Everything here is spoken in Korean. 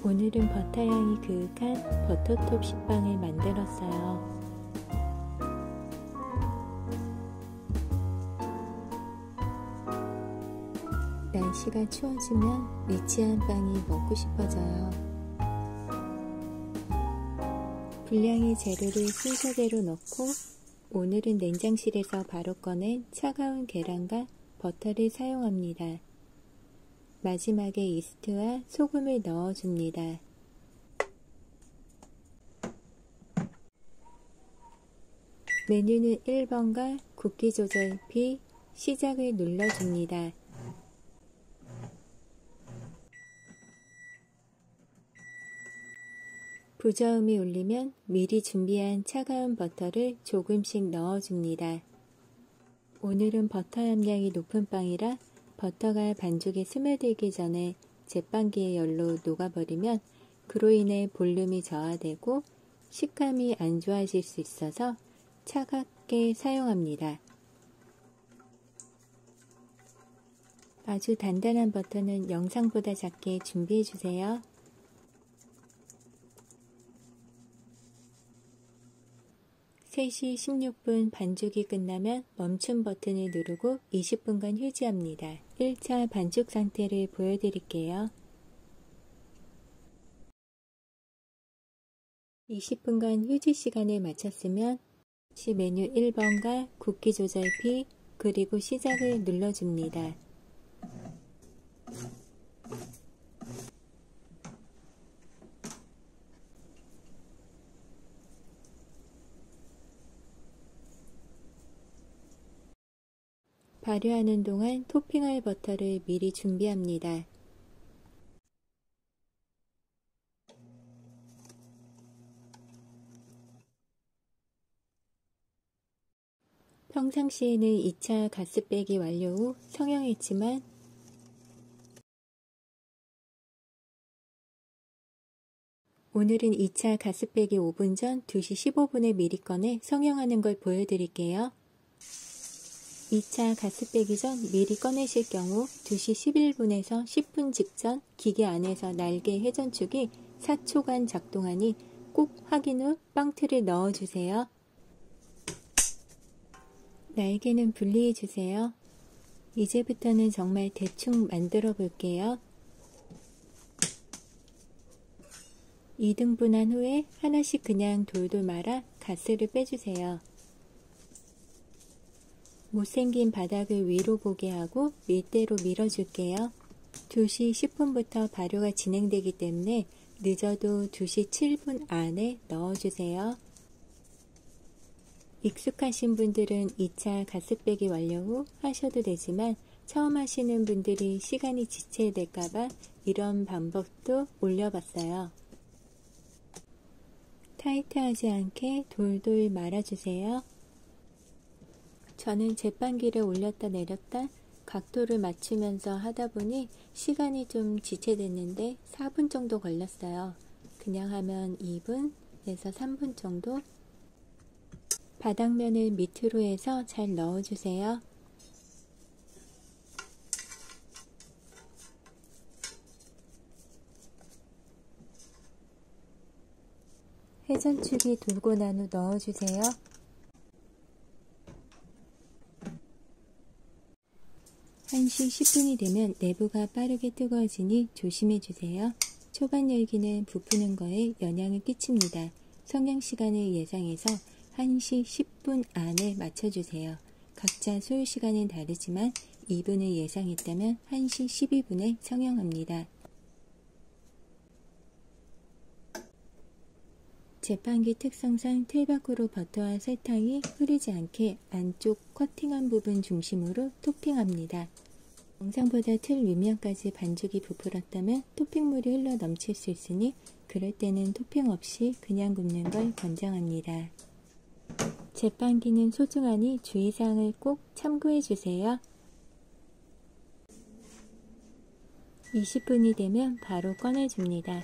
오늘은 버터 향이 그윽한 버터톱 식빵을 만들었어요. 날씨가 추워지면 리치한 빵이 먹고 싶어져요. 분량의 재료를 순서대로 넣고 오늘은 냉장실에서 바로 꺼낸 차가운 계란과 버터를 사용합니다. 마지막에 이스트와 소금을 넣어줍니다. 메뉴는 1번과 굵기 조절 피 시작을 눌러줍니다. 부저음이 울리면 미리 준비한 차가운 버터를 조금씩 넣어줍니다. 오늘은 버터 함량이 높은 빵이라 버터가 반죽에 스며들기 전에 제빵기의 열로 녹아버리면 그로 인해 볼륨이 저하되고 식감이 안 좋아질 수 있어서 차갑게 사용합니다. 아주 단단한 버터는 영상보다 작게 준비해주세요. 3시 16분 반죽이 끝나면 멈춤 버튼을 누르고 20분간 휴지합니다. 1차 반죽 상태를 보여드릴게요. 20분간 휴지 시간을 마쳤으면 메뉴 1번과 굵기 조절 피 그리고 시작을 눌러줍니다. 발효하는 동안 토핑할 버터를 미리 준비합니다. 평상시에는 2차 가스 빼기 완료 후 성형했지만 오늘은 2차 가스 빼기 5분 전 2시 15분에 미리 꺼내 성형하는 걸 보여드릴게요. 2차 가스 빼기 전 미리 꺼내실 경우 2시 11분에서 10분 직전 기계 안에서 날개 회전축이 4초간 작동하니 꼭 확인 후 빵틀을 넣어주세요. 날개는 분리해주세요. 이제부터는 정말 대충 만들어 볼게요. 2등분한 후에 하나씩 그냥 돌돌 말아 가스를 빼주세요. 못생긴 바닥을 위로 보게 하고 밀대로 밀어줄게요. 2시 10분부터 발효가 진행되기 때문에 늦어도 2시 7분 안에 넣어주세요. 익숙하신 분들은 2차 가스 빼기 완료 후 하셔도 되지만 처음 하시는 분들이 시간이 지체될까봐 이런 방법도 올려봤어요. 타이트하지 않게 돌돌 말아주세요. 저는 제빵기를 올렸다 내렸다 각도를 맞추면서 하다 보니 시간이 좀 지체됐는데 4분 정도 걸렸어요. 그냥 하면 2분에서 3분 정도. 바닥면을 밑으로 해서 잘 넣어주세요. 회전축이 돌고 난 후 넣어주세요. 1시 10분이 되면 내부가 빠르게 뜨거워지니 조심해주세요. 초반 열기는 부푸는 거에 영향을 끼칩니다. 성형 시간을 예상해서 1시 10분 안에 맞춰주세요. 각자 소요 시간은 다르지만 2분을 예상했다면 1시 12분에 성형합니다. 제빵기 특성상 틀 밖으로 버터와 설탕이 흐르지 않게 안쪽 커팅한 부분 중심으로 토핑합니다. 영상보다 틀 윗면까지 반죽이 부풀었다면 토핑물이 흘러 넘칠 수 있으니 그럴 때는 토핑 없이 그냥 굽는 걸 권장합니다. 제빵기는 소중하니 주의사항을 꼭 참고해주세요. 20분이 되면 바로 꺼내줍니다.